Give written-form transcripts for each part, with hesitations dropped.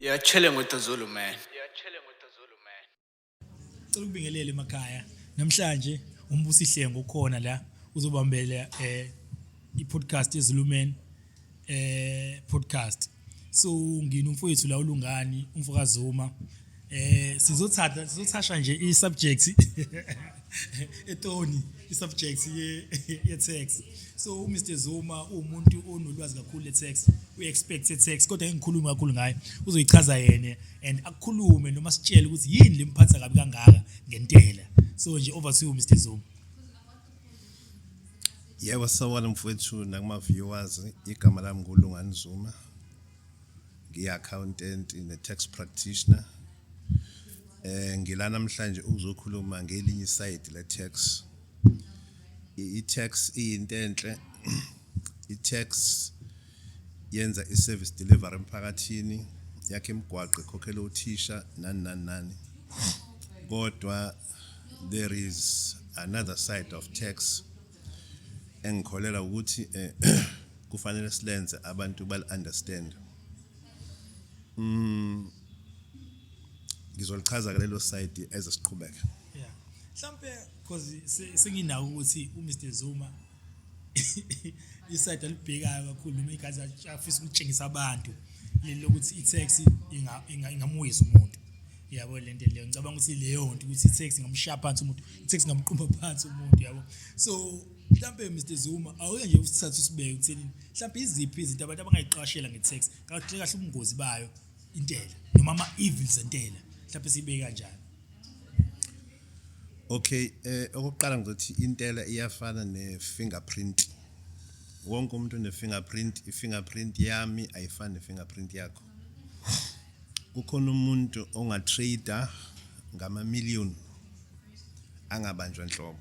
Yeah, chilling with the Zulu man. Cela ukubingelela emakhaya. Namhlanje umbusi Hlengo ukhona la uzobambela i-podcast yeZuluman podcast. So ngina umfowethu la ulungani umfokazi Zuma. Sizothasha nje i-subject etoni i-subject ye-text. So uMr Zuma umuntu onolwazi kakhulu le-text, we-expect i-text kodwa engikhuluma kakhulu ngayo uzoyichaza yena and akukhulume noma sitshele ukuthi yini lemphatha kabi kangaka ngentela. So nje over to you Mr Zuma. Yebo sawona mfowethu nakuma viewers, igama lami ngulungani Zuma. Ngi-accountant ne-tax practitioner. Ngila namhlanje uzokhuluma ngelinye side le-tax. I-tax iyinto enhle. I-tax yenza i-service delivery emphakathini, yakhe imigwaqo ikhokhela uthisha nani. Kodwa there is another side of tax engikholela ukuthi kufanele silenze abantu bal-understand. Ngizolichaza lelo side ezesiqhubeka. Yeah. Mhlambe because senginawo ukuthi uMr Zuma iside alibhekayo kakhulu noma igazi afisa ukutshengisa abantu lelo ukuthi i-tax ingamuyisa umuntu. Yabo lento leyo ngicabanga ukuthi leyo nto ukuthi i-tax ingamshaya phansi umuntu, i-tax ingamqhuma phansi umuntu yabo. So mhlambe Mr Zuma awuke nje usithatha usibeke ukutheni mhlambe iziphi izinto abantu abangayiqashela nge-tax kahle ubungozi bayo intela noma ama-evils entela mhlambe sibeke kanjani. Okay, okokuqala ngizothi intela iyafana ne-fingerprint. Wonke umuntu une-fingerprint, i-fingerprint yami ayifani ne-fingerprint yakho. Kukhona umuntu ongatrader ngama-million angabanjwa nhlobo.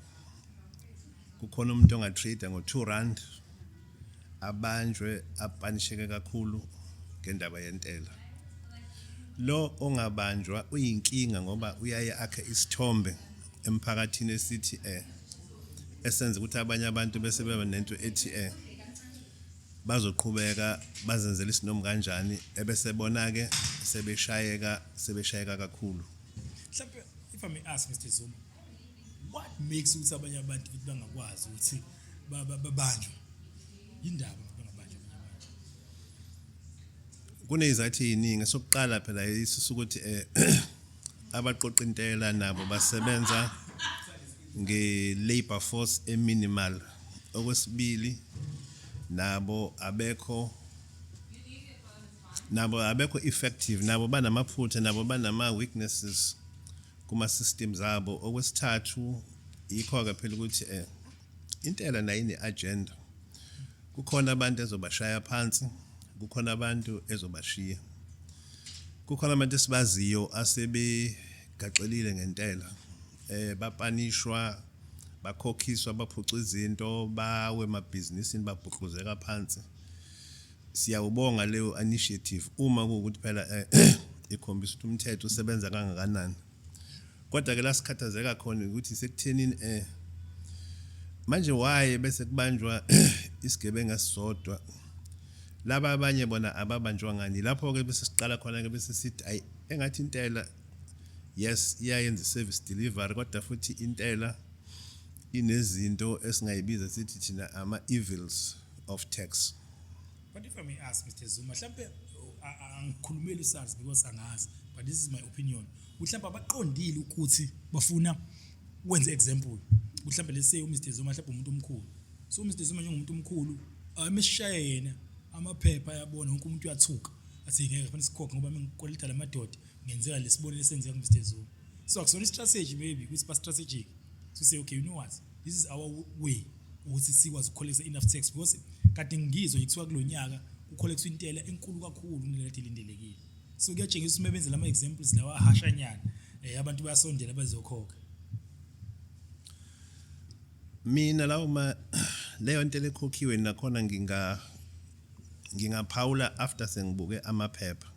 Kukhona umuntu ongatrader ngo-R2 abanjwe apanisheke kakhulu ngendaba yentela. Lo ongabanjwa uyinkinga ngoba uyaye akhe isithombe emphakathini esithi esenza ukuthi abanye abantu bese beba nento ethi bazoqhubeka bazenzela isinomo kanjani ebese bona ke sebeshayeka kakhulu. Mhlambe if I may ask Mr Zuma, what makes ukuthi abanye abantu bangakwazi ukuthi babanjwe indaba bangabanjwa abanye abantu? Kunezathu eziningi. Sokuqala phela isisukuthi abaqoqa intela nabo basebenza nge-labor force eminimal. Okwesibili nabo abekho effective, nabo banamaphutha, nabo banama-weaknesses kuma-systems abo. Okwesithathu yikho-ke phela ukuthi intela nayo ine-agenda. Kukhona abantu ezobashaya phansi, kukhona abantu ezobashiya. Kukhona abantu esibaziyo asebegaxelile ngentela, bapanishwa, bakhokhiswa, baphucwa izinto, bawe emabhizinisini, babhuquzeka phansi. Siyawubonga leyo initiative uma kuwukuthi phela ikhombisa ukuthi umthetho usebenza kangakanani. Kodwa ke la sikhathazeka khona ukuthi sekuthenini manje why bese kubanjwa isigebenga sisodwa, laba abanye bona ababanjwa ngani. Lapho ke bese siqala khona ke bese sithi ayi engathi intela yes iyayenza service delivery kodwa futhi intela inezinto esingayibiza sithi thina ama-evils of tax. But if I may ask Mr Zuma, mhlambe angikhulumeli usazi because angazi, but this is my opinion. Mhlambe abaqondile ukuthi bafuna ukwenza example. Mhlambe let's say uMr Zuma mhlambe umuntu omkhulu. So uMr Zuma njengomuntu omkhulu ameshaya yena amaphepha ayabona wonke umuntu uyathuka. Athi ngeke kufanele sikhokhe ngoba mengikolita lamadoda ngenzeka lesibonelo esenzeka kuMr Zuma. So akusona strategy maybe ukuthi ba strategic to say okay, you know what, this is our way ukuthi sikwazi ukukholetha enough tax because kade ngizwe ngithiwa kulonyaka ukukholetha intela enkulu kakhulu kunelati lindelekile. So kuyatshengisa ukuthi mebenze lama examples lawa ahashanyana abantu bayasondela bazokhokha. Mina lawo leyo nto lekhokhiwe nakhona ngingaphawula after sengibuke amaphepha.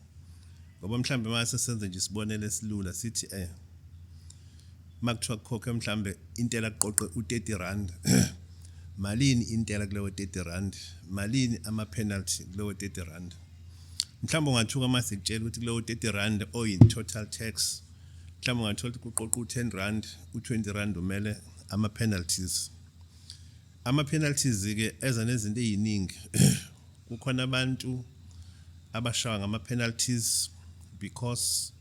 Ngoba mhlambe mase senze nje isibonelo esilula sithi makuthiwa kukhokhe mhlambe intela qoqe u-R30. Malini intela kuleyo R30? Malini ama penalty kuleyo R30? mhlawumbe ungathuka mase kutshela ukuthi kuleyo 30 rand oyin total tax mhlawumbe ungathola ukuthi kuqoqa u10 rand u20 rand umele ama penalties ke eza nezinto eziningi kukhona abantu abashawa ngama penalties because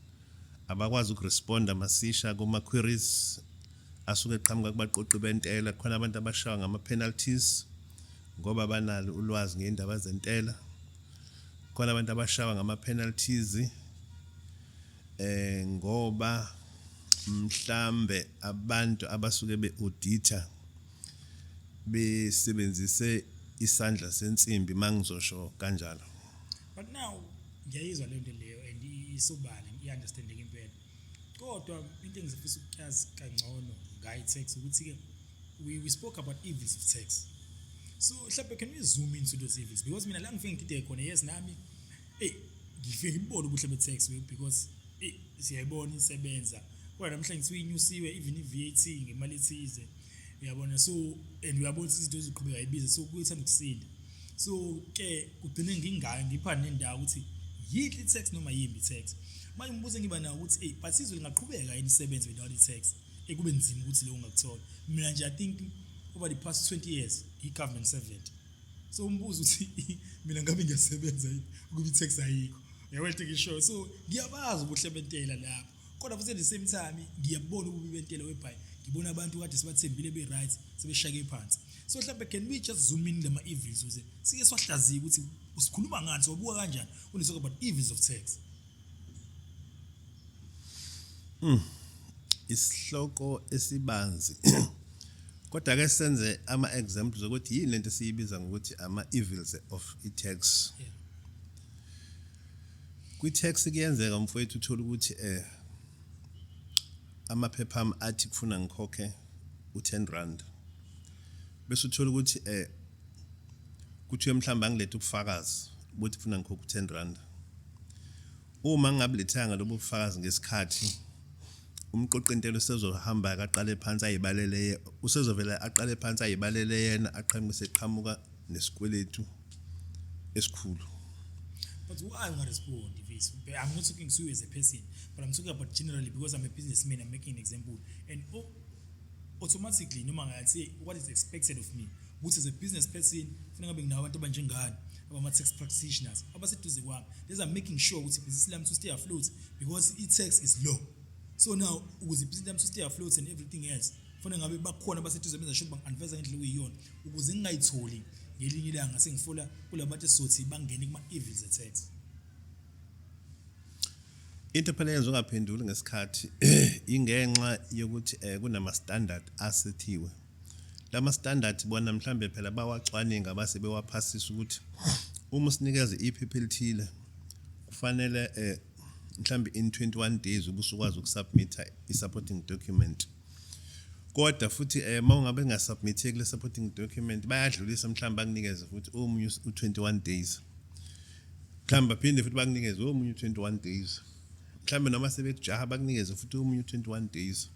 abakwazi ukuresponda masisha kuma queries asuke eqhamuka kubaqoqi bentela khona abantu abashawa ngama penalties ngoba banalo ulwazi ngeindaba zentela khona abantu abashawa ngama penalties ngoba mhlambe abantu abasuke beauditor besebenzise isandla sensimbi mangizosho kanjalo. But now ngiyayizwa le nto leyo and isobala iunderstanding impela kodwa into engizofisa ukuyazi kangcono ngayi tax ukuthi ke we spoke about evils of tax. So mhlawumbe can we zoom into those evils because mina la ngifike ngidide khona yes nami ngifike ngibone ubuhle be-tax because siyayibona isebenza kodwa namhlanje ngithi uyinyusiwe even i-VAT ngemali ethize uyabona so and uyabona izinto eziqhubeka yibiza so kuyithanda ukusinda so ke kugcine ngingayo ngipha nendawo ukuthi yinhle i-tax noma yimbi i-tax manje umbuzo ngiba nawo ukuthi but sizwe lingaqhubeka yini isebenze without i-tax kube nzima ukuthi leyo ungakuthola mina nje I think over the past 20 years i-government servant so umbuzo ukuthi mina ngabe ngiyasebenza ukuba i-tax ayikho uyawethe ngisho so ngiyabazi ubuhle bentela lapho kodwa futhi at the same time ngiyabona ububi bentela webhayi ngibona abantu kade sibathembile be-right sebeshake phansi so mhlawumbe can we just zoom in lama evils ukuze sike swahlaziya ukuthi usikhuluma ngani sobuka kanjani when we talk about evils of tax. Isihloko esibanzi kodwa ke senze ama examples ukuthi yini lento siyibiza ngokuthi ama evils of i-tax. Kwi-tax kuyenzeka mfowethu uthola ukuthi amaphepha ami athi kufuna ngikhokhe u10 rand bese uthola ukuthi kuthiwe mhlamba ngilethe ubufakazi ukuthi kufuna ngikhokhe u10 rand uma ngingabulethanga lobo bufakazi ngesikhathi umqoqintelo sezohamba aqale phansi ayibalele usezovela aqale phansi ayibalele yena aqhamuke eqhamuka nesikweletu esikhulu. But why am I respond if it's, I'm not talking to you as a person, but I'm talking about generally because I'm a businessman, I'm making an example. And automatically, no matter I say what is expected of me, which is a business person, tax practitioners, these are making sure which business to stay afloat because its tax is low. So now, with the business to stay afloat and everything else, for now, I'm back corner, but to should advise and we on, was in night holding. Ngelinye ilanga sengifola kulabantu esothi bangene kuma evils tax. Into phela yenza ungaphenduli ngesikhathi ingenxa yokuthi kunama standard asethiwe. Lama standard bona mhlambe phela bawacwaninga abase bewaphasisa ukuthi uma usinikeza iphepha elithile kufanele mhlambe in 21 days ubusukwazi ukusubmit i-supporting document. Kodwa futhi mawungabe ngasubmit kule supporting document bayadlulisa mhlamba akunikeze futhi omunye u21 days mhlamba phinde futhi bakunikeze omunye u21 days mhlamba noma sebekujaha bakunikeze futhi omunye u21 days.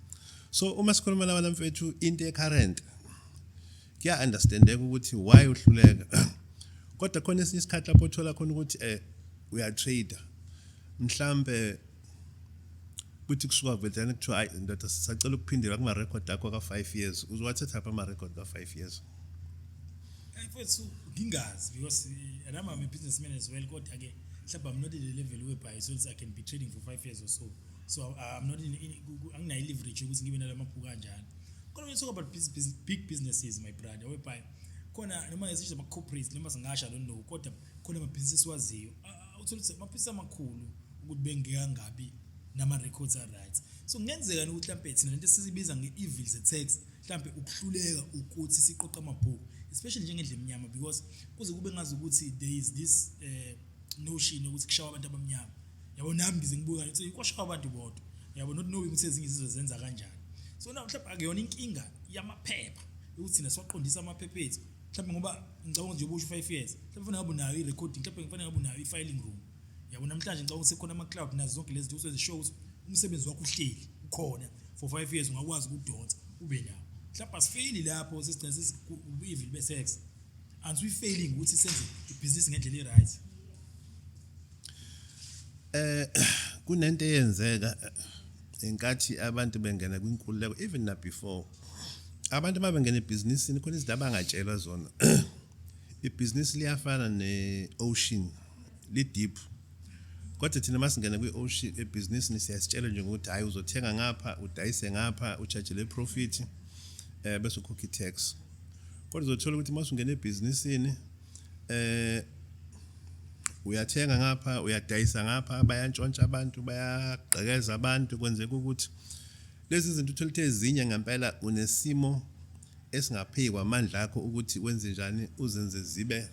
So uma sikhuluma nabana mfethu into ecurrent kuya understandeka ukuthi why uhluleka kodwa khona esinye isikhathi lapho uthola khona ukuthi uya trader mhlambe kuthi kusuka vedana kuthiwa hayi ndoda sisacela ukuphindela kuma record akho ka5 years uzowathatha apha ama record ka5 years. Mfethu ngingazi because and I'm a businessman as well kodwa ke mhlawumbe I'm not in the level whereby so I can be trading for 5 years or so I'm not in anginayo leverage ukuthi ngibe nalamabhuku kanjani kodwa when you talk about big businesses my brother whereby khona noma ngisho ama corporates noma singasha don't know kodwa khona ama business waziyo uthola ukuthi amaphisa amakhulu ukuthi bengiyangabi nama records are right so kungenzeka ukuthi mhlawumbe thina lento esizibiza nge-evils tax mhlawumbe ukuhluleka ukuthi siqoqa amabhuku especially njengendle emnyama because kuze kube ngazi ukuthi there is this notion ukuthi kushawa abantu abamnyama yabo nami ngize ngibuka ukuthi kwashawa abantu bodwa yabo not knowing ukuthi ezinye izizwe zenza kanjani so now mhlawumbe akuyona inkinga yamaphepha ukuthi thina siwaqondisa amaphepha ethu mhlawumbe ngoba ngicabanga nje ubusho 5 years mhlawumbe kufanele ngabe unayo i-recording mhlawumbe kufanele ngabe unayo i-filing room yabo namhlanje ngicabanga ukuthi sekhona ama-cloud nazo zonke lezi zinto ezishow ukuthi umsebenzi wakho uhleli ukhona for 5 years ungakwazi ukudonsa ube nawo mhlawumbe asifeyili lapho sesigcina sesiku-evil be-tax and we failing ukuthi senze ibhizinisi ngendlela e-right. kunento eyenzeka enkathi abantu bengena kwinkululeko even na before abantu mabengena ebhizinisini khona izinto abangatshelwa zona ibhizinisi liyafana ne-ocean li-deep kodwa thina masingena kwi-ocean ebhizinisini siyasitshela nje ukuthi hayi uzothenga ngapha udayise ngapha ucharge le profit bese ukhokha i-tax kodwa uzothola ukuthi masungena ebhizinisini uyathenga ngapha uyadayisa ngapha bayantshontsha abantu bayagqekeza abantu kwenzeka ukuthi lezi zinto uthola ezinye ngempela unesimo esingaphezu kwamandla akho ukuthi wenze njani uzenze zibe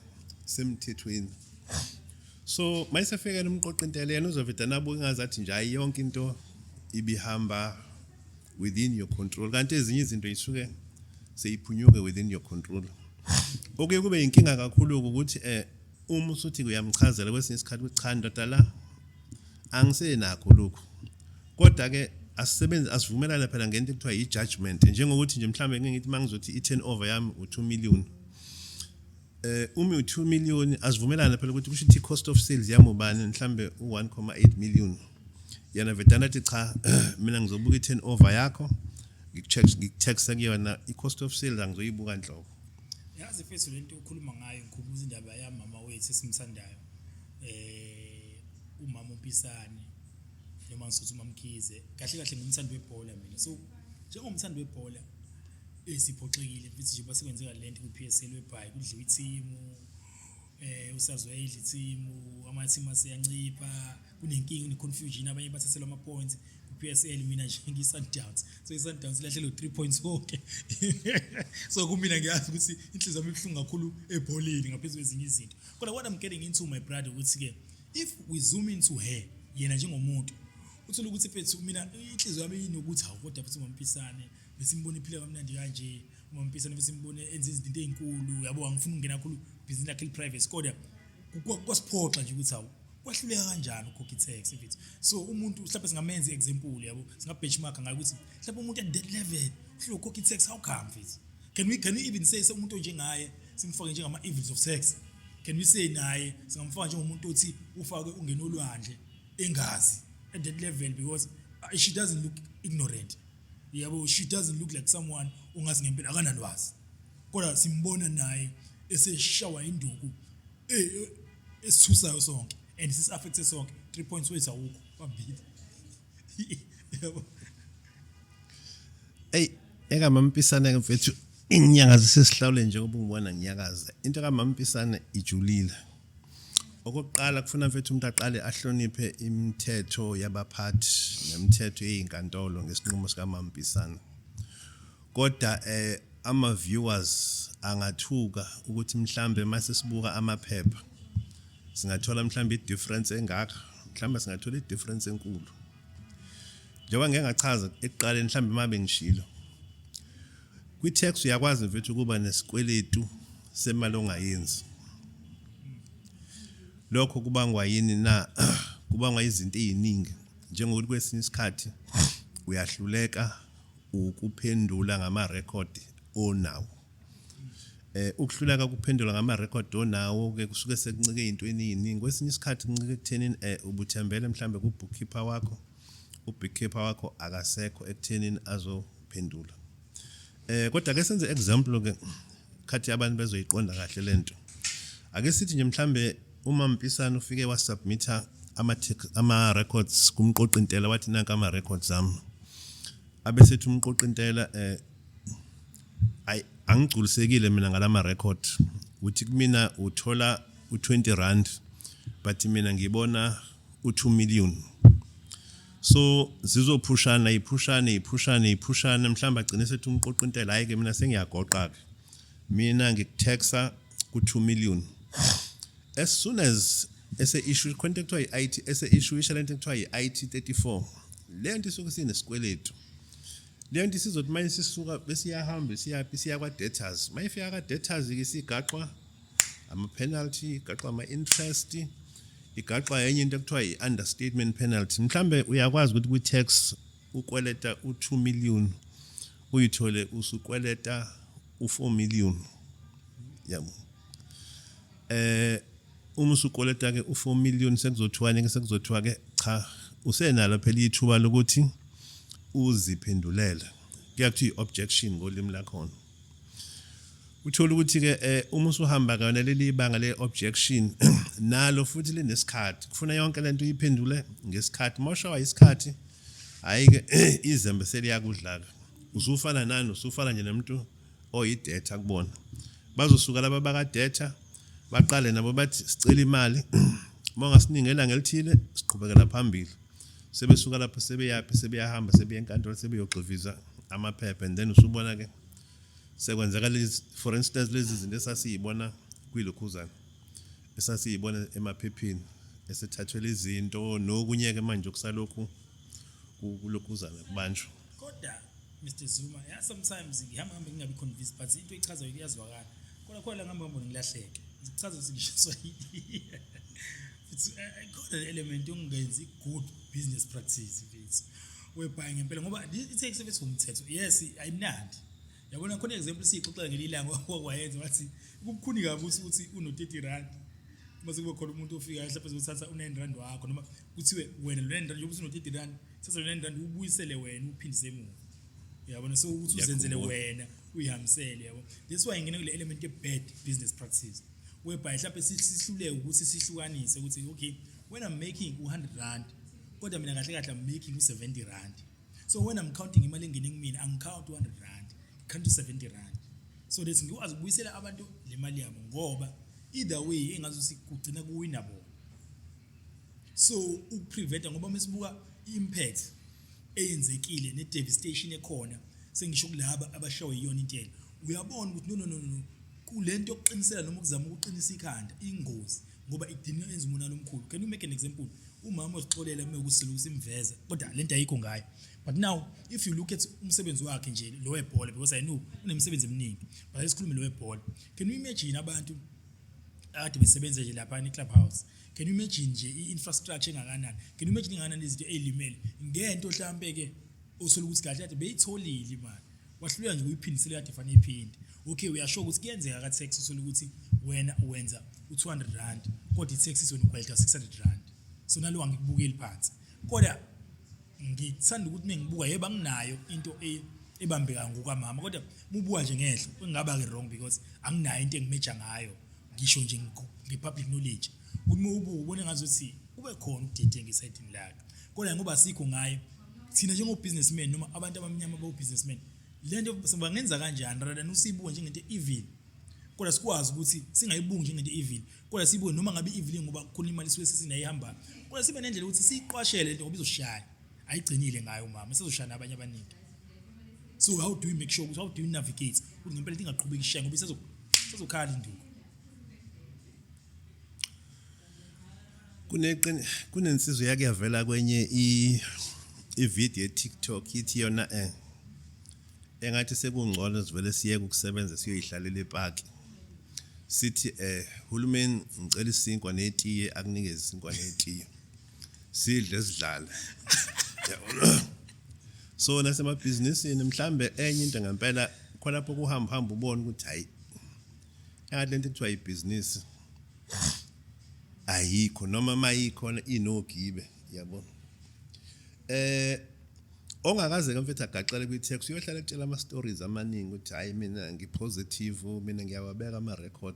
semthethweni so mayisefika umqoqintela yena uzoveda nabo ngazathi nje hayi yonke into ibihamba within your control kanti ezinye izinto isuke seyiphunyuke within your control okay kube inkinga kakhulu ukuthi uma usuthi uyamchazela kwesinye isikhathi ukuthi cha ndoda la angisenakho lokho kodwa ke asisebenzi asivumelana phela ngento ekuthiwa i-judgment njengokuthi nje mhlambe ngithi mangizothi i-turnover yami u2 million uma u2 million asivumelana phela ukuthi kusho ukuthi i-cost of sales yami ubani mhlambe u1.8 million yana vedana ethi cha mina ngizobuka i-turnover yakho ngikucheck kuyona i-cost of sales angizoyibuka nhlobo yazi mfethu lento ukhuluma ngayo ngikhubuza indaba yamama wethu esimthandayo umama uMpisane noma ngisuthi umamkhize kahle kahle ngumthandi webhola mina so njengomthandi webhola esiphoxekile mfethu nje basekwenzeka lento ku-PSL webhayi kudliwa ithimu usazoyidla ithimu ama-team aseyancipha kunenkinga ne-confusion abanye bathathelwa ama-points ku-PSL mina nje ngiyi-Sundowns so i-Sundowns ilahlelwe 3 points wonke so kumina ngiyazi ukuthi inhliziyo yami ibuhlungu kakhulu ebholeni ngaphezu kwezinye izinto kodwa what I'm getting into my brother ukuthi-ke if we zoom into her yena njengomuntu uthola ukuthi mfethu mina inhliziyo yami inokuthi hawu kodwa futhi uMampisane besimbone iphila kamnandi kanje uMampisane besimbone enza izinto ezinkulu yabo angifuna ukungena kakhulu business lakhe private kodwa kwasiphoxa nje ukuthi hawu kwahluleka kanjani ukhokha i-tax mfethu so umuntu mhlawumbe singamenza example yabo singa-benchmark ngayo ukuthi mhlawumbe umuntu at that level uhluleka ukhokha i-tax how come mfethu can we even say umuntu onjengaye simfake njengama-evils of tax can we say naye singamfaka njengomuntu othi ufake ungena olwandle engazi at that level because she doesn't look ignorant yabo she doesn't look like someone ongazi ngempela akanalwazi kodwa simbona naye eseshawa induku esithusayo sonke and sisi-affecte sonke 3 points wethu awukho babili yabo ekamampisane mfethu inyanga zisesihlawule njengoba ungibona nginyakaza into kamampisane ijulile okokuqala kufuna mfethu umuntu aqale ahloniphe imithetho yabaphathi nemithetho yezinkantolo ngesinqumo sikaMampisane kodwa ama viewers angathuka ukuthi mhlambe mase sibuka amaphepha singathola mhlambe i-difference engaka mhlambe singathola i-difference enkulu njengoba ngeke ngachaza ekuqaleni mhlambe mabe ngishilo kwi-tax uyakwazi mfethu ukuba nesikweletu semali ongayenzi lokho kubangwa yini na kubangwa izinto eziningi njengokuthi kwesinye isikhathi uyahluleka ukuphendula ngama-record onawo ukuhluleka ukuphendula ngama-record onawo ke kusuke sekuncike ezintweni eziningi kwesinye isikhathi kuncike ekuthenini ubuthembele mhlambe ku-bookkeeper wakho u-bookkeeper wakho akasekho ekuthenini azophendula kodwa ke senze example ke khathi abantu bezoyiqonda kahle lento ake sithi nje mhlambe uMampisane ufike wasubmitha ama-records kumqoqintela wathi nanka ama-records ami abesethi umqoqintela angigculisekile mina ngalama record uthi kumina uthola u20 rand but mina ngibona u2 million so zizophushana iphushana mhlamba agcine sethi umqoqintela hayi ke mina sengiyagoqa ke mina ngikutaxa ku2 million as soon as issue contact to IT issue ishalente kuthiwa i-IT 34 lento isuke sinesikweletu lento sizothi manje sisuka besiyahamba siya kwa debtors mayifika ka debtors ke sigaxwa ama penalty igaxwa ama interest igaxwa yenye into ekuthiwa i-understatement penalty mhlambe uyakwazi ukuthi kwi-tax ukweleta u2 million uyithole usukweleta u4 million yabo uma usukoleta ke u4 million sekuzothiwa ke sekuzothiwa ke cha usenalo phela ithuba lokuthi uziphendulela kuyakuthi objection ngolimi lakhona uthola ukuthi ke uma usuhamba kana leli banga le objection nalo futhi linesikhathi kufuna yonke lento uyiphendule ngesikhathi mawushawa isikhathi ayike izembe seliyakudlala usufana nani usufana nje nemuntu oyidata kubona bazosuka laba baka data baqale nabo bathi sicela imali mongasiningela ngelithile siqhubekela phambili sebesuka lapho sebeyahamba sebeya enkantolo sebeyogxiviza amaphepha and then usubona ke sekwenzeka lezi for instance lezi zinto esasiyibona kwilokhuzana esasiyibona emaphepheni esethathwele izinto nokunyeke manje okusalokhu kulokhuzana kubanjwa kodwa Mr Zuma sometimes ngihamba ngingabi convinced but into echazayo iyazwakala kodwa la ngihamba ngilahleke ngichaza ukuthi ngisho Swahili it's got an element ongenzi good business practice mfethu webhayi ngempela ngoba i-tax service umthetho yes ayimnandi yabona khona example sixoxela ngelilanga wakwayenza wathi kubukhuni kabi ukuthi uno 30 rand mase kube khona umuntu ofika mhlawumbe uzothatha u9 rand wakho noma kuthiwe wena lo 9 rand yokuthi uno 30 rand thatha lo 9 rand ubuyisele wena uphindise emuva yabona so ukuthi uzenzele wena uyihambisele yabo that's why ngene kule element ye bad business practice whereby mhlawumbe sihluleke ukuthi sihlukanise ukuthi okay when I'm making 100 rand kodwa mina kahle kahle I'm making 70 rand so when I'm counting imali engene kumina I'm count 100 rand count 70 rand so that's ngikwazi ukubuyisela abantu le mali yabo ngoba either way engazuthi kugcina kuwina bona so ukupreventa ngoba mesibuka impact eyenzekile ne devastation ekhona sengisho kulabo abashawe iyona intela uyabona ukuthi no kulento yokuqinisela noma ukuzama ukuqinisa ikhanda ingozi ngoba idinga enza umonalo omkhulu can you make an example umama ozixolela uma ukusela usimveza kodwa lento ayikho ngayo but now if you look at umsebenzi wakhe nje lo webhola because I know unemsebenzi eminingi but lesikhulume lo webhola can you imagine abantu ade besebenza nje lapha e clubhouse can you imagine nje i-infrastructure engakanani can you imagine ingana izinto ezilimele ngento mhlambe ke osola ukuthi kahle ade beyitholile imali wahluleka nje uyiphindisela kade fanele iphinde okay uyasho ukuthi kuyenzeka ka tax usola ukuthi wena uwenza u200 rand kodwa i-tax isona ukweleta 600 rand so nalo ngikubukeli phansi kodwa ngithanda ukuthi mengibuka yeba nginayo into ebambeka ngokwamama kodwa mubuka nje ngehlo kungaba ke wrong because anginayo into engimeja ngayo ngisho nje ngepublic knowledge uma ubone ngazothi ube khona ukudede ngesayidini lakhe kodwa ngoba sikho ngayo thina njengo businessman noma abantu abamnyama ba businessman lento sibangenza kanjani rather than usibuke njengento evil kodwa sikwazi ukuthi singayibungi njengento evil kodwa sibuke noma ngabe evil ngoba khona imali siwe sesinayihambayo kodwa sibe nendlela ukuthi siyiqwashele lento ngoba izoshaya ayigcinile ngayo mama isizoshaya nabanye abaningi so how do we make sure how do we navigate ukuthi ngempela ingaqhubeki ishaya ngoba isizokhala induku kunensizwe yake yavela kwenye i-video ye-TikTok ithi yona engathi sekungcono sivele siye ukusebenza siyoyihlalela ePark sithi hulumeni ngicela isinkwa netiye akunikeze isinkwa netiye sidle sidlala yabona so nasemabhizinisini mhlambe enye into ngempela khona lapho kuhamba ubone ukuthi hayi engathi lento ekuthiwa ibusiness ayikho noma mayikhona inogibe yabona ongakaze ke mfethu agaxele kwi-tax uyohlala etshela ama stories amaningi ukuthi hayi mina ngipositive mina ngiyawabeka ama record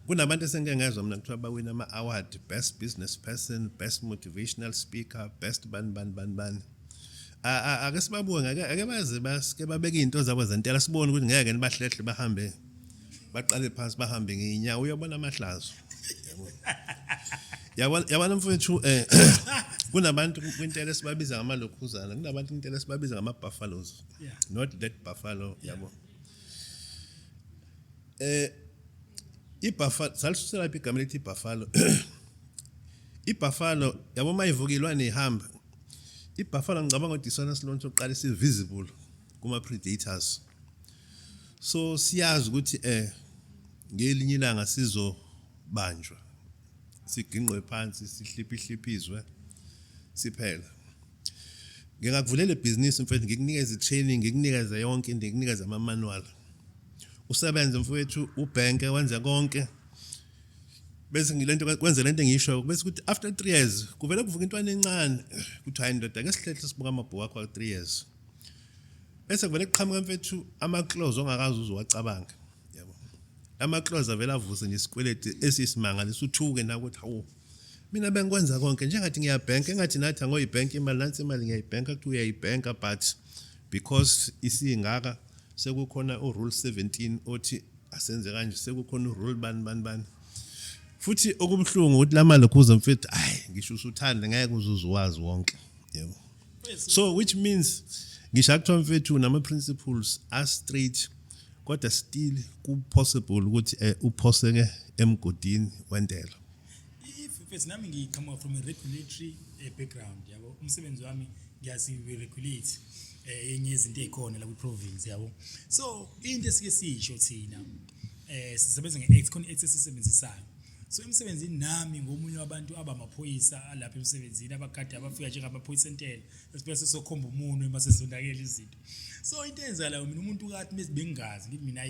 kunabantu esengeke ngezwe mina kuthiwa bawina ama award best business person best motivational speaker best ban ake sibabuke ake baze basike babeke izinto zabo zentela sibone ukuthi ngeke nibahlehle bahambe baqale phansi bahambe ngeenyawo uyabona amahlazo yabona mfowethu kunabantu kwintela esibabiza ngamalokhuzana kunabantu intela esibabiza ngama-buffaloes not that buffalo yabo ibuffalo salisusela lapha igama lethi ibuffalo ibuffalo yabo mayivukilwa nehamba ibuffalo ngicabanga ukuthi isona silonto sokuqala si-visible kuma-predators so siyazi ukuthi ngelinye ilanga sizobanjwa siginqwe phansi sihliphizwe siphela ngingakuvulela ibhizinisi mfethu ngikunikeza i-training ngikunikeza yonke into ngikunikeza ama-manual usebenze mfethu ubhenke wenze konke bese ngilento kwenze lento engisho bese ukuthi after 3 years kuvela kuvuka intwana encane kuthiwa indoda ke sihlehla sibuka amabhuku akho 3 years bese kuvele kuqhamuka mfethu ama-clause ongakazi uzowacabanga yabo ama-clause avela avuse nje isikweleti esisimanga lesuthuke nakuthi hawo mina bengikwenza konke njengathi ngiyabhenka engathi nathi angoyibhenka imali nansi imali ngiyayibhenka kuthi uyayibhenka but because isingaka sekukhona urule 17 othi asenze kanje sekukhona urule bani futhi okubhlungu ukuthi lamali kuze mfethu ngisho usuthanda ngeke uzuzwazi wonke yebo so which means ngisho akuthiwa mfethu nama principles are straight kodwa still ku possible ukuthi uphoseke emgodini wentela. If nami ngiqhamuka from a regulatory background yabo umsebenzi wami ngiyazi regulate enye izinto ezikhona la ku province yabo so into esike sisho thina sisebenza ngeact khona act esisebenzisayo so emsebenzini nami ngomunye wabantu abamaphoyisa alapha emsebenzini abakade abafika njengamaphoyisa entela esibese sokhomba umuntu emasezondakela izinto so into enza la mina umuntu kathi bengingazi ngithi mina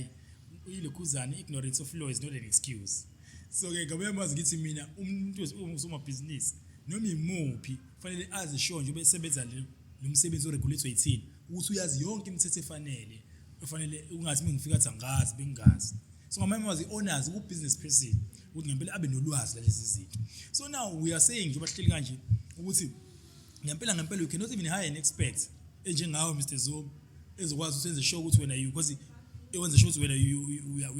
ilekhuzana ignorance of law is not an excuse so ke ngabe mazi ngithi mina umuntu usomabhizinisi noma imuphi fanele azi sure nje besebenza lo msebenzi oregulated yithini ukuthi uyazi yonke imithetho efanele ungathi mengifika athi angazi bengazi so ngamanye mazi honors ku business person ukuthi ngempela abe nolwazi lalezi zinto so now we are saying nje bahleli kanje ukuthi ngempela you cannot even hire an expert enjengawe Mr Zuma ezokwazi ukwenza sure ukuthi wena you because ewenza sure ukuthi wena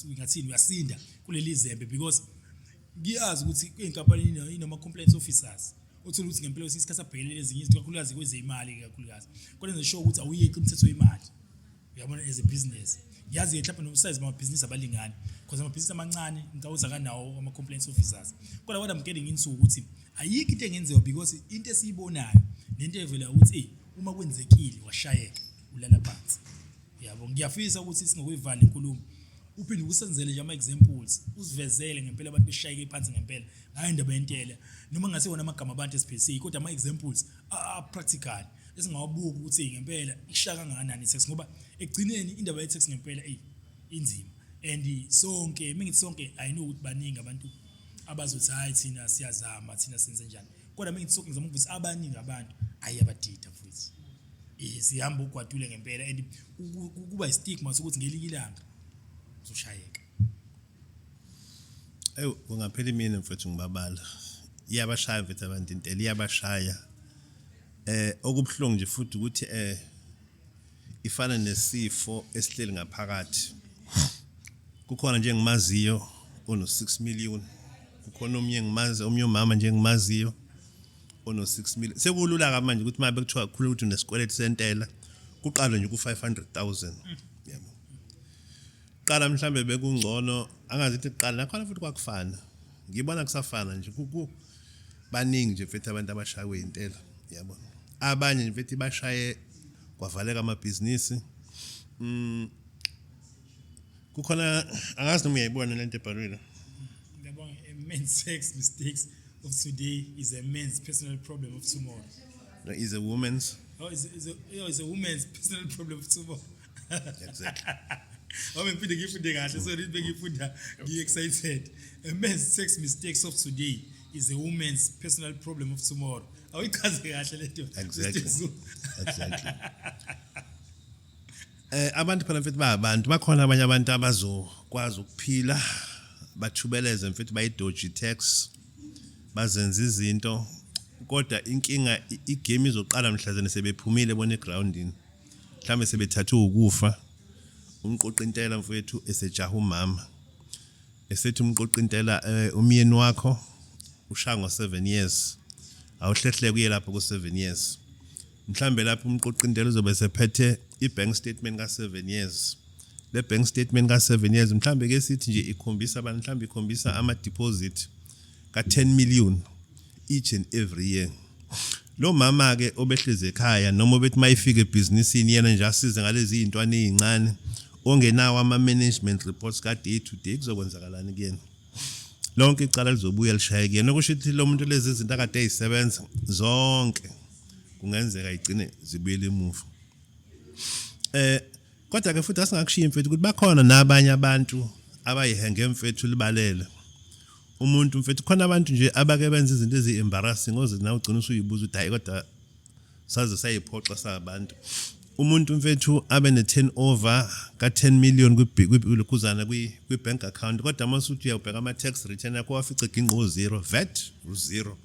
uyathini uyasinda kuleli zembe because ngiyazi ukuthi kweinkampani inoma compliance officers uthola ukuthi ngempela isikhathi abhekelele ezinye izinto kakhulukazi kwezemali kakhulukazi kodwa enza sure ukuthi awuyeqi imithetho yemali uyabona as a business yazi mhlawumbe no size ama-business abalingani because ama-business amancane ngicabanga akanawo ama-compliance officers kodwa what I'm getting into ukuthi ayikho into engenziwa because into esiyibonayo nento evela ukuthi uma kwenzekile washayeka ulala phansi yabo ngiyafisa ukuthi singokuyivali inkulumo uphinde usenzele nje ama-examples usivezele ngempela abantu beshayeke phansi ngempela ngayo indaba yentela noma ngase wona amagama abantu esipc kodwa ama-examples practical esingawabuka ukuthi ngempela ishaka kangakanani i-tax ngoba ekugcineni indaba ye-tax ngempela inzima and sonke mengithi sonke I know ukuthi baningi abantu abazothi hayi thina siyazama thina senze njani kodwa mengithi sonke ngizama ukuthi abaningi abantu ayabadida futhi sihamba ugwadule ngempela and kuba istigma sokuthi ngelikilanga uzoshayeka kungaphela imini mfethu ngibabala iyabashaya mfethu abantu intela iyabashaya okubhlungu nje futhi ukuthi ifana nesifo esihleli ngaphakathi kukhona nje ngimaziyo ono 6 million kukhona omnye umama nje ngimaziyo ono 6 million sekulula ka manje ukuthi mabe kuthiwa khulu ukuthi unesikweleti sentela kuqalwe nje ku 500,000 yabo qala mhlambe bekungcono angazi ukuthi kuqala nakhona futhi kwakufana ngibona kusafana nje baningi nje mfethu abantu abashawe intela yabo abanye mfethu bashaye kwavaleka amabhizinisi kukhona angazi noma uyayibona lento ebhalweni ngiyabonga men's sex mistakes of today is a man's personal problem of tomorrow no is a woman's is a woman's personal problem of tomorrow exactly ngipinde ngifunde kahle so ngibe ngifunda ngi-excited a man's sex mistakes of today is a woman's personal problem of tomorrow awuyichaze kahle lento exactly abantu phela mfethu bayabantu bakhona abanye abantu abazokwazi ukuphila bathubeleze mfethu bayidoji tax bazenza izinto kodwa inkinga igame izoqala mhlazane sebephumile bona egroundini mhlambe sebethatha ukufa umqoqintela mfethu esejaha umama esethi umqoqintela umyeni wakho ushaya ngo7 years awuhlehle kuye lapho ku7 years mhlambe lapho umqoqintela uzobe sephethe ibank statement ka7 years le bank statement ka7 years mhlambe ke sithi nje ikhombisa abantu mhlambe ikhombisa ama deposit ka10 million each and every year lo mama ke obehleze ekhaya noma bethi mayifika ebusinessini yena nje asize ngalezi izintwana ezincane ongenawo ama management reports ka day to day kuzokwenzakalani kuyena lonke icala lizobuya lishaya kuyena okusho ukuthi lo muntu lezi izinto akade ezisebenza zonke kungenzeka igcine zibuyele emuva kodwa ke futhi asingakushiya mfethu ukuthi bakhona nabanye abantu abayihenge mfethu libalele umuntu mfethu khona abantu nje abake benza izinto ezi-embarrassing oze nawe ugcina usuyibuza ukuthi hayi kodwa saze sayiphoxa sabantu. Umuntu mfethu abe ne-turnover ka-10 million kuzana kwi-bank account kodwa masuthi uyabheka ama-tax return yakho wafica ginqe u-0, VAT u-0,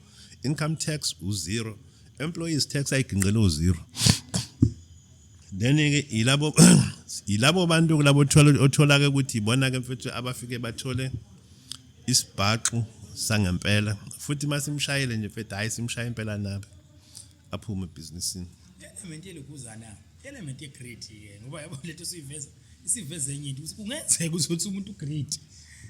income tax u-0, employees tax ayiginqele u-0. Then-ke yilabo bantu kulabo othola-ke ukuthi ibona-ke mfethu abafike bathole isibhaxu sangempela futhi masimshayele nje mfethu hayi simshaye impela nabe aphume ebhizinisini. Element yelokhuzana element ye-great ke ngoba yabo letho isiveze enye into kungenzeka ukuthi umuntu great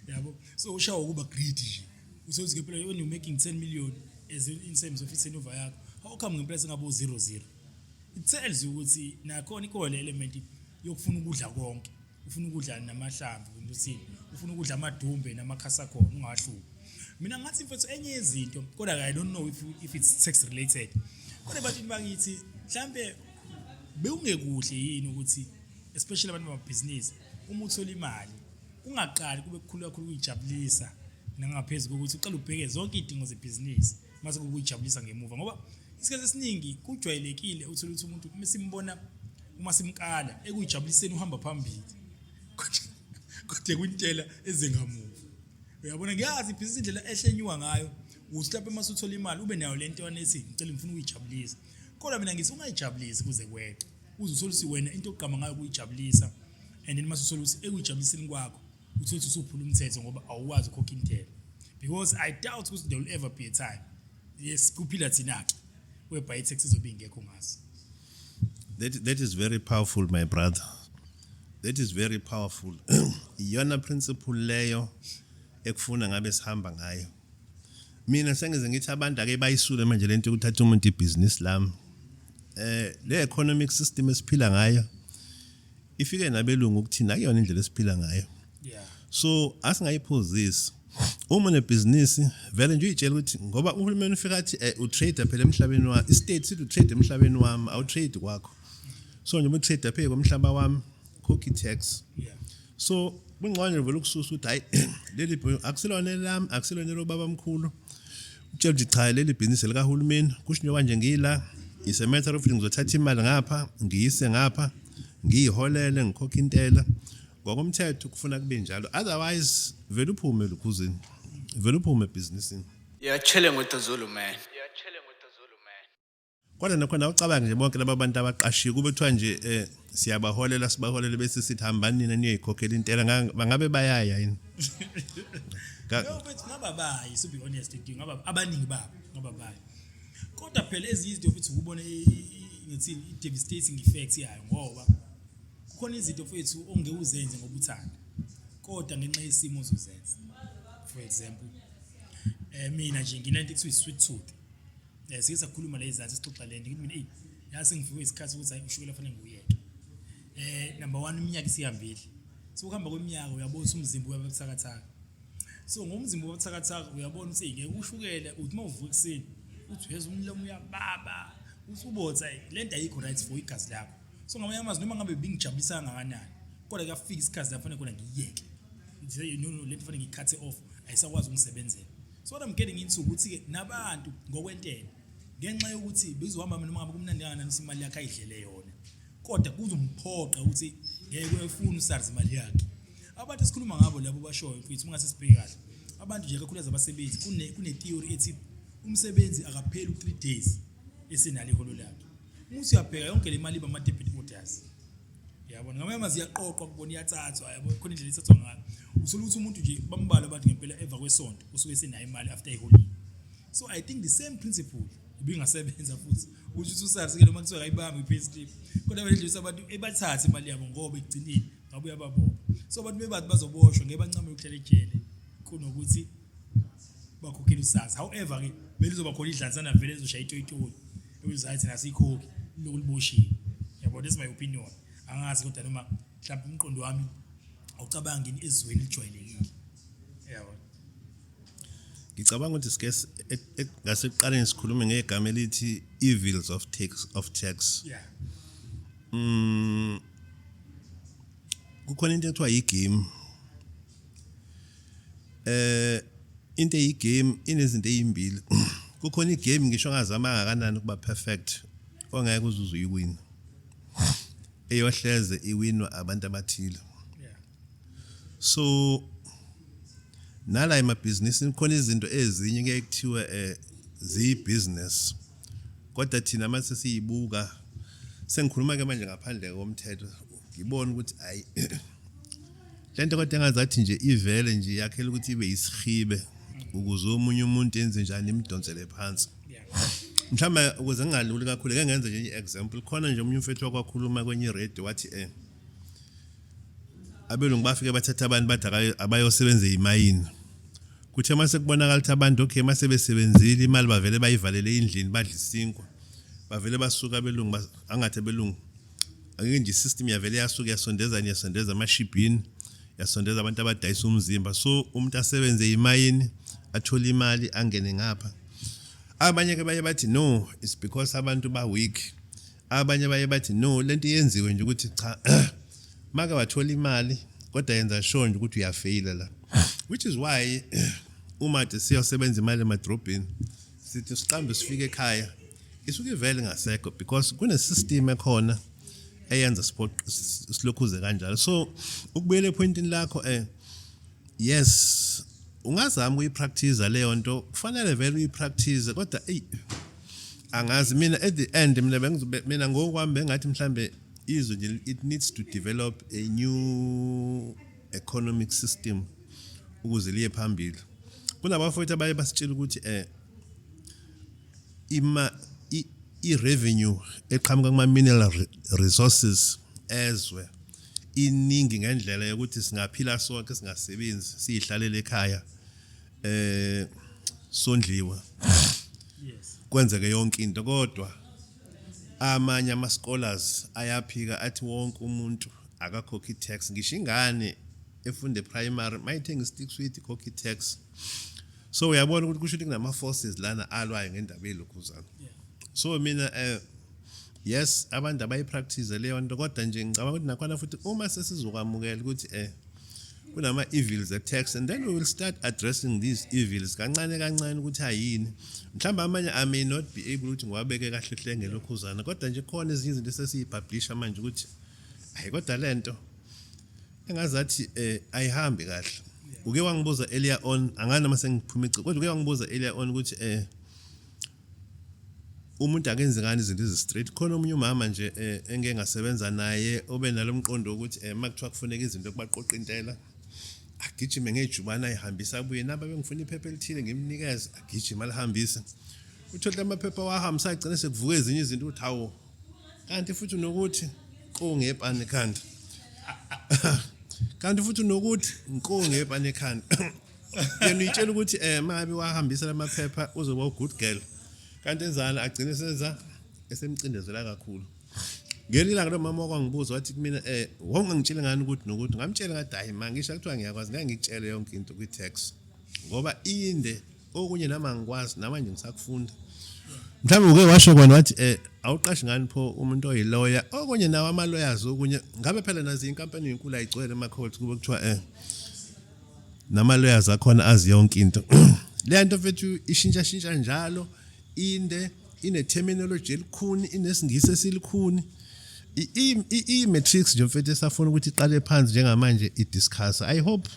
yabo so ushawa ukuba great nje usothi ngempela when you making 10 million as in terms of turnover yakho how come ngempela singabo 00. It tells you ukuthi nakhona ikole element yokufuna ukudla konke ufuna ukudla namahlamvu uthini ufuna ukudla amadumbe namakhasa khona ungahluki. Mina ngathi mfethu enye yezinto kodwa I don't know if it's tax related kodwa bathi bakithi mhlambe bewungekuhle yini ukuthi especially abantu bamabhizinisi uma uthola imali ungaqali kube kukhulu kakhulu ukuyijabulisa nangaphezulu ukuthi uqale ubheke zonke idingo zebhizinisi mase kukuyijabulisa ngemuva ngoba isikhathi esiningi kujwayelekile uthola ukuthi umuntu mesimbona uma simkala ekuyijabuliseni uhamba phambili kodwa kwintela ezengamuva. Uyabona ngiyazi ibhizinisi indlela ehlenywa ngayo uthi lapho masuthola imali ube nayo lento yanethi ngicela ngifuna ukuyijabulisa kodwa mina ngithi ungayijabulisi kuze kweqe uzuthola ukuthi wena into ogqama ngayo ukuyijabulisa and then masuthola ukuthi ekuyijabuliseni kwakho uthola ukuthi usuphula umthetho ngoba awuwazi ukhokha intela because I doubt ukuthi there will ever be a time yes kuphila thina ke whereby tax izobe ingekho ngaso. That is very powerful my brother, that is very powerful. Iyona principle leyo ekufuna ngabe sihamba ngayo. Mina sengeze ngithi abantu ake bayisule manje lento ukuthatha umuntu ibusiness lami le economic system esiphila ngayo ifike nabelungu ukuthina akuyona indlela esiphila ngayo. So asingayiphosisi uma nebusiness vele nje uyitshela ukuthi ngoba uhulumeni ufika athi utrade phela emhlabeni wa istate sithi utrade emhlabeni wami awu trade kwakho so nje utrade phela komhlaba wami khokhi tax. So bungcwane vele ukususa ukuthi hayi leli akusilona lami akusilona lo baba mkhulu utshela ukuthi cha leli business lika hulumeni kusho kanje ngila is a matter of ngizothatha imali ngapha ngiyise ngapha ngiyiholele ngikhokha intela ngokomthetho kufuna kube njalo otherwise vele uphume lokhuzini vele uphume ebusinessini. Yeah, chilling with the Zulu man. Kodwa nakhona ucabange nje bonke laba bantu abaqashiwe kube kuthiwa nje siyabaholela sibaholele bese sithi hambani nina niyayikhokhela intela bangabe bayaya yini? No but ngaba bayi to be honest with you ngaba abaningi babo ngaba bayi kodwa phela ezizinto futhi ukubona ngithi devastating effects yayo ngoba kukhona izinto futhi ongeke uzenze ngoba uthanda kodwa ngenxa yesimo ozozenza. For example mina nje nginento ekuthiwa sweet tooth sike sakhuluma la izathu sixoxa le nto mina yase ngifike isikhathi ukuthi hayi ushukela fanele nguyeke. Number 1 iminyaka isihambile so ukuhamba kweminyaka uyabona umzimba uyabuthakathaka so ngomzimba uyabuthakathaka uyabona ukuthi ngeke ushukela uthi mawuvuka ekseni uthi uyeza umlomo uyababa usubotha lento ayikho right for igazi lakho so ngamanye amazwi noma ngabe bengijabulisa kangakanani kodwa kuyafika isikhathi lapho khona ngiyeke nje no lento fanele ngikhathe off ayisakwazi ukusebenzela. So what I'm getting into ukuthi ke nabantu ngokwentela ngenxa yokuthi bezohamba noma ngabe kumnandi kangakanani imali yakhe ayidlele yona kodwa kuzomphoqa ukuthi ngeke uyefuna usazi imali yakhe. Abantu esikhuluma ngabo labo bashoyo mfethu ungase sibheke kahle abantu nje kakhulu abasebenzi kune theory ethi umsebenzi akapheli u3 days esenalo iholo lakhe. Umuthi uyabheka yonke le mali iba ama debit orders yabona ngamanye amazi yaqoqwa kubona iyathathwa yabo khona indlela ethathwa ngayo usola ukuthi umuntu nje bambala abantu ngempela eva kwesonto usuke senayo imali after iholiday. So I think the same principle ibingasebenza futhi ukuthi usazi ke noma kuthiwa ayibambe iPayslip kodwa vele nje abantu ebathathe imali yabo ngoba igcinile ngabuya babopha. So abantu bebathi bazoboshwa ngeke bancame ukuhlala ejele kunokuthi bakhokhela usazi. However ke belizoba khona idlansana vele ezoshaya itoyitoyi ewizathi nasikhokhi lokuliboshiwe yabo. That's my opinion. Angazi kodwa noma mhlawumbe umqondo wami awucabanga ini ezweni lijwayelekile yabo. Ngicabanga ukuthi sike ngasiqaleni sikhulume ngegama elithi evils of tax. Kukhona into ethiwa igame into eyigame inezinto ezimbili kukhona igame ngisho ngazama kangakanani kuba perfect ongeke uzuze uyiwin eyohleze iwinwa abantu abathile Yeah. so nala emabhizinisini khona izinto ezinye ngeke kuthiwe ziyi-business kodwa thina mase siyibuka sengikhuluma ke manje ngaphandle komthetho ngibona ukuthi hayi lento kodwa engazathi nje ivele nje yakhela ukuthi ibe yisihibe ukuze omunye umuntu enze njani imidonsele phansi Yeah. mhlawumbe ukuze ngingaluli kakhulu ke ngenze nje i-example khona nje umunye umfethu wakwakhuluma kwenye radio wathi abelungu bafike bathatha abantu bathi abayosebenza ezimayini kuthe mase kubonakala ukuthi abantu okay mase besebenzile imali bavele bayivalele endlini badla isinkwa bavele basuka abelungu angathi abelungu ake nje system yavele yasuka yasondeza amashipini yasondeza abantu abadayisa umzimba so umuntu asebenze ezimayini athola imali angene ngapha abanye ke baye bathi no it's because abantu ba weak abanye baye bathi no lento yenziwe nje ukuthi cha maka wathola imali kodwa yenza sure nje ukuthi uyafaila la which is why uma siyosebenza imali emadrobheni sithi siqambe sifike ekhaya isuke ivele ngasekho because kune system ekhona eyenza sport silokhuze kanjalo so ukubuyela epointini lakho yes ungazama ukuyipractice leyo nto kufanele vele uyipractice kodwa angazi mina at the end mina ngokwami bengathi mhlambe izwe nje it needs to develop a new economic system ukuze liye phambili kunabafowethu abaye basitshela ukuthi i-revenue eqhamuka kuma-mineral resources ezwe iningi ngendlela yokuthi singaphila sonke singasebenzi siyihlalele ekhaya sondliwa Yes. kwenzeke yonke into kodwa amanye ama-scholars ayaphika athi wonke umuntu akakhokhi tax ngisho ingane efunde primary mayithenga i-stick sweet ikhokhi tax so uyabona ukuthi kusho ukuthi kunama-forces lana alwayo ngendaba yelokhuzana Yeah. so mina yes abantu abayipractice leyo nto kodwa nje ngicabanga ukuthi nakhona futhi uma sesizokwamukela ukuthi kunama-evils e-tax and then we will start addressing these evils kancane ukuthi hayini mhlawumbe amanye I may not be able ukuthi ngiwabeke kahle hle ngelokhuzana kodwa nje khona ezinye izinto esesiyipublisha manje ukuthi hayi kodwa lento engazathi ayihambi kahle uke wangibuza earlier on angani noma sengiphuma iciko kodwa uke wangibuza earlier on ukuthi umuntu akenze ngani izinto ezi-straight khona omunye umama nje engeke ngasebenza naye obe nalomqondo ukuthi makuthiwa kufuneka izinto kubaqoqa intela agijime ngejubana ayihambisa abuye naba bengifuna iphepha elithile ngimnikeze agijime alihambise uthola amaphepha wahambisa agcine sekuvuka ezinye izinto ukuthi hawo kanti futhi nokuthi qongepani ekhanda kanti futhi nokuthi nqongepani ekhanda yena uyitshela ukuthi mabe wahambisa lamaphepha uzoba u-good girl kanti enzana agcine senza esemcindezela kakhulu ngelilanga lo mama wakwangibuza wathi kumina wonke ngitshela ngani ukuthi nokuthi ngamtshela ngathi hayi mangisho kuthiwa ngiyakwazi ngeke ngitshele yonke into kwi-tax ngoba inde okunye nama ngikwazi namanje ngisakufunda mhlawumbe uke washo kwani wathi awuqashi ngani pho umuntu oyi-lawyer okunye nawo ama-lawyers okunye ngabe phela nazi inkampani enkulu ayigcwele ema-court kube kuthiwa nama-lawyers akhona azi yonke into le nto mfethu ishintsha njalo inde ine-terminology elikhuni inesingisi esilikhuni i-matrix nje mfethu esafuna ukuthi iqale phansi njengamanje i-discuss I hope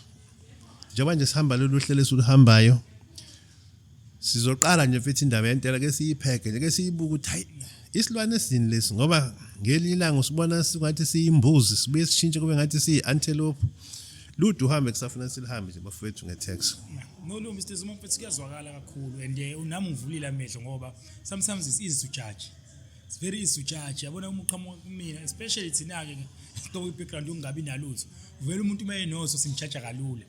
njengoba nje sihamba lolu hlelo esiluhambayo sizoqala nje mfethu indaba yentela ke siyipheke nje ke siyibuka ukuthi hayi isilwane esini lesi ngoba ngelilanga usibona singathi siyimbuzi sibuye sishintshe kube ngathi siyi-antelope lude uhambe kusafuna silihambe nje bafowethu nge-tax No, Mr. Zuma mfethu kuyazwakala kakhulu and unami ungivulile amehlo ngoba sometimes it's easy to judge. It's very easy to judge. Yabona uma uqhamuka kumina especially thina ke ngoba i-background ungabi nalutho. Vele umuntu uma enoso simjudge kalula.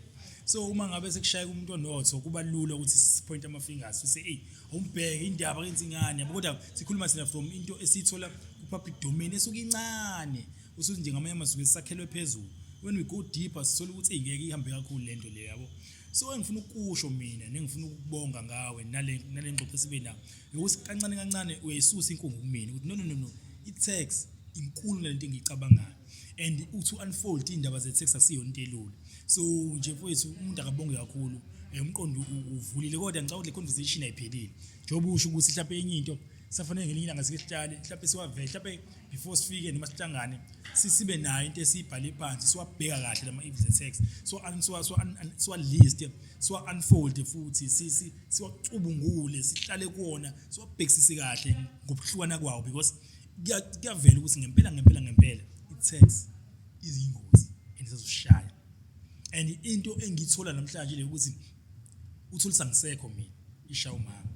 So uma ngabe sekushaya umuntu onotho kuba lula ukuthi sipoint ama fingers use awumbheke indaba kenzi ngani yabo kodwa sikhuluma sina from into esithola ku-public domain esuka incane usuthi njengamanye amasuku esakhelwe phezulu. When we go deeper sithola ukuthi ngeke ihambe kakhulu lento le yabo. So engifuna ukusho mina nengifuna ukubonga ngawe nale ngxoxo sibe nayo ukuthi kancane uyayisusa inkungu kumina ukuthi no i-tax inkulu lento engiyicabangayo and uthi unfold indaba ze-tax asiyonto elula so nje mfowethu umuntu akabonge kakhulu umqondo uvulile kodwa ngicabanga ukuthi le conversation ayiphelile njengoba usho ukuthi mhlawumbe enye into safanele ngelinye ilanga sikesitshale mhlawumbe siwavele mhlawumbe before sifike noma sihlangane sibe nayo into esiyibhale phansi siwabheka kahle lama evidence text so list so unfold futhi siwacubungule sihlale kuona siwabhekisise kahle ngokuhlukana kwawo because kuyavela ukuthi ngempela i-text izingozi enizozishaya and into engithola namhlanje le ukuthi uthulisa ngisekho mina ishaya umama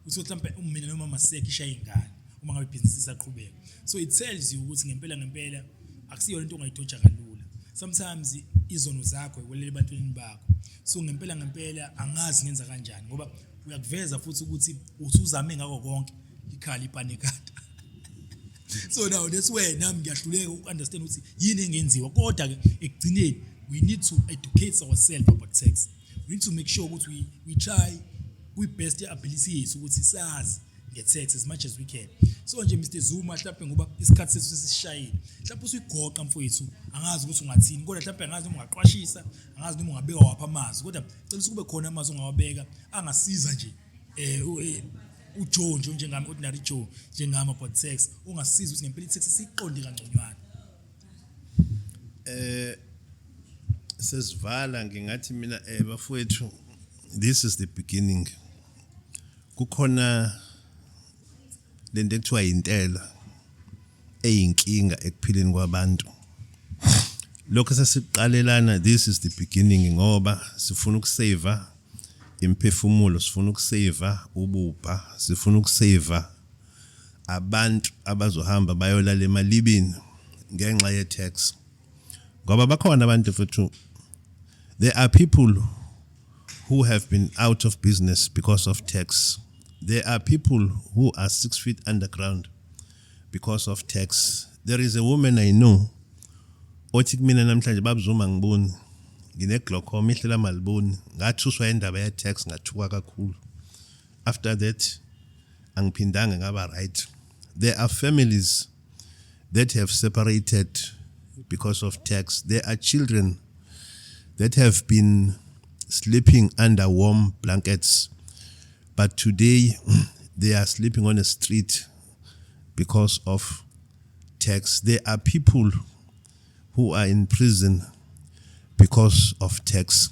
uthi mhlawumbe mina noma maseke ishaya ingane uma ngabe ibhizinisi isaqhubeka so it tells you ukuthi ngempela akusiyona into ongayidoja kalula sometimes izono zakho iwelele ebantwini bakho so ngempela angazi ngenza kanjani ngoba uyakuveza futhi ukuthi usuzame ngako konke ikhala ipanikata so now that's where nami ngiyahluleka ukunderstand ukuthi yini engenziwa kodwa ke ekugcineni we need to educate ourselves about sex. We need to make sure that we try with best ability yethu ukuthi sazi nge-sex as much as we can. So nje Mr Zuma mhlawumbe ngoba isikhathi sethu sesishayile mhlawumbe usuyigoqa mfowethu angazi ukuthi ungathini kodwa mhlawumbe angazi noma ungaqwashisa angazi noma ungabeka wapha amazwi kodwa cela ukube khona amazwi ongawabeka angasiza nje uJoe njengami ordinary Joe njengami about sex ungasiza ukuthi ngempela i-sex siqonde kangconywana. Sesivala ngingathi mina bafowethu this is the beginning. Kukhona lento ekuthiwa intela eyinkinga ekuphileni kwabantu. Lokho sesiqalelana this is the beginning ngoba sifuna ukusave imphefumulo, sifuna ukusave ubupha, sifuna ukusave abantu abazohamba bayolala emalibini ngenxa ye tax. Ngoba bakhona abantu futhi there are people who have been out of business because of tax. There are people who are 6 feet underground because of tax. There is a woman I know othi kumina namhlanje babuzuma ngiboni ngine glaucoma ihlela maliboni ngathuswa indaba ye tax ngathuka kakhulu. After that angiphindanga ngaba right. There are families that have separated because of tax. There are children that have been sleeping under warm blankets, but today they are sleeping on the street because of tax. There are people who are in prison because of tax.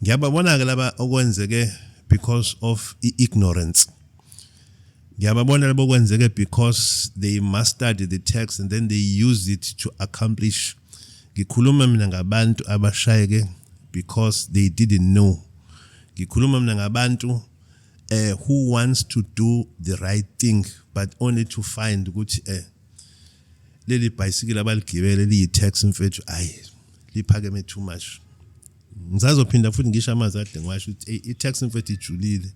Ngiyababona ke laba okwenzeke because of ignorance. Ngiyababona labo okwenzeke because they mastered the tax and then they used it to accomplish. Ngikhuluma mina ngabantu abashayeke because they didn't know. Ngikhuluma mina ngabantu who wants to do the right thing but only to find ukuthi leli bicycle abaligibele liyi tax mfethu liphakeme too much. Ngizazophinda futhi ngisho amazi ade ngiwasho ukuthi i-tax mfethu ijulile.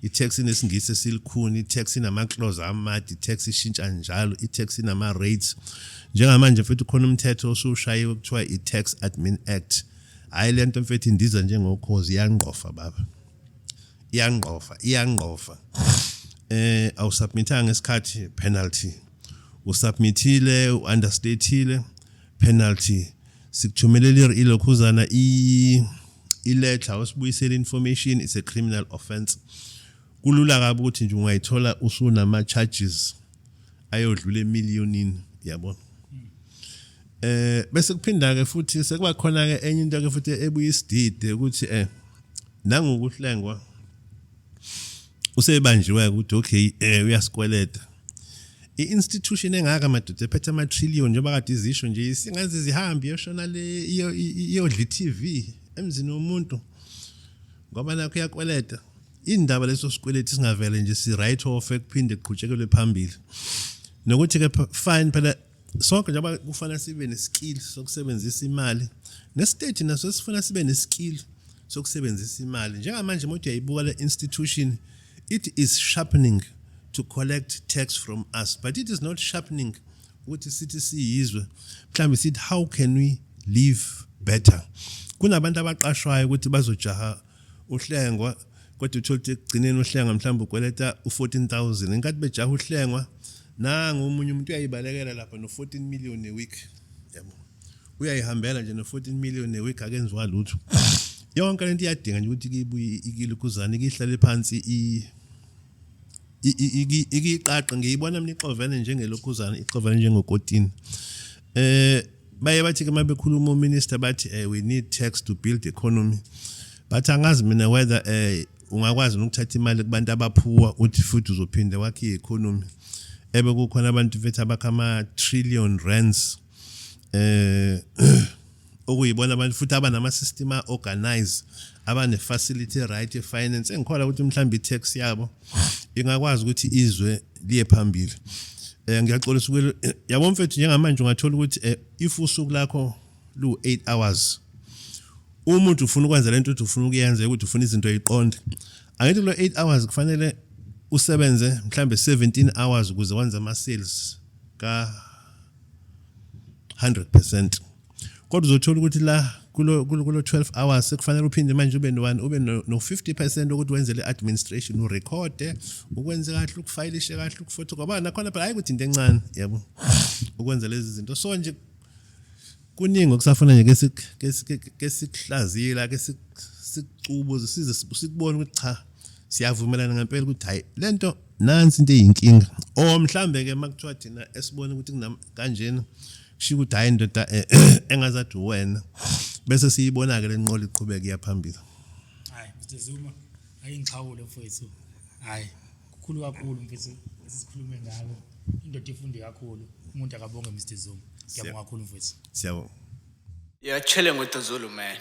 I-tax inesingisi esilikhuni, i-tax inama clause amade, i-tax ishintsha njalo, i-tax inama rates. Njengamanje mfethu khona umthetho osushayiwe kuthiwa i-Tax Admin Act. Hayi lento mfethu indiza njengokhozi iyanqofa baba. Iyanqofa. Awusubmithanga ngesikhathi penalty. Usubmithile, understateile penalty. Sikuthumelele ilokhuzana iletha osibuyisela information is a criminal offense. Kulula kabi ukuthi nje ungayithola usunama charges ayodlula emillionini yabona. Bese kuphinda ke futhi sekuba khona ke enye into ke futhi ebuyisidide ukuthi nangokuhlengwa usebanjiwe ukuthi okay uyasikweleta. I-institution engaka madoda ephethe ama trillion njengoba kade izisho nje singaze zihambe yeshona le iyodla iTV emzini womuntu ngoba nakho yakweleta indaba leso sikweleti singavele nje si right off ekuphinde kuqhutshekelwe phambili nokuthi ke fine phela sonke njengoba kufanele sibe neskill sokusebenzisa imali nestate naso sifuna sibe neskill sokusebenzisa imali njengamanje manje uyayibuka le institution it is sharpening to collect tax from us but it is not sharpening ukuthi sithi siyizwe mhlawumbe sithi how can we live better. Kunabantu abaqashwayo ukuthi bazojaha uhlengwa kodwa uthola ukuthi egcineni uhlengwa mhlawumbe ukweleta u14,000 inkathi bejaha uhlengwa nanga umunye umuntu uyayibalekela lapha no14 million a week yabo uyayihambela nje no14 million a week akenziwa lutho yonke lento iyadinga nje ukuthi kibuye ikilukuzana ikihlale phansi ikiqaqa ngiyibona mina ixovene njengelokuzana ixovene njengokotini baye bathi ke mabekhuluma uminister bathi we need tax to build economy but angazi mina whether ungakwazi ukuthatha imali kubantu abaphuwa uthi futhi uzophinda wakhe i-economy ebe kukhona abantu vethu abakama trillion rands okuyibona abantu futhi abanama system organize abane facility right finance engikhola ukuthi mhlawumbe i-tax yabo ingakwazi ukuthi izwe liye phambili ngiyaxolisa ukuthi yabo mfethu njengamanje ungathola ukuthi if usuku lakho lu 8 hours umuntu ufuna ukwenza lento uthi ufuna ukuyenza ukuthi ufuna izinto eziqonde angithi lo 8 hours kufanele usebenze mhlambe 17 hours ukuze wenze ama sales ka 100% kodwa uzothola ukuthi la kulo 12 hours sekufanele uphinde manje ube no 50% ukuthi wenze le administration urecord ukwenza kahle ukufayilisha kahle ukufotho ngoba nakhona phela hayi ukuthi into encane yabo ukwenza lezi zinto so nje kuningi okusafuna nje ke sikuhlazila ke sikucubo size sikubona ukuthi cha siyavumelana ngempela ukuthi hayi lento nansi into eyinkinga mhlambe ke makuthiwa thina esibone ukuthi kanjena kusho ukuthi hayi indoda engazathi wena bese siyibona ke lenqola iqhubeka iyaphambili. Hayi Mr Zuma ayingikhawule mfethu. Hayi kukhulu kakhulu mfethu esikhulume ngalo. Indoda ifunde kakhulu. Umuntu akabonge Mr Zuma. Ngiyabonga kakhulu mfethu. Siyabonga. You're chilling with the Zulu, man.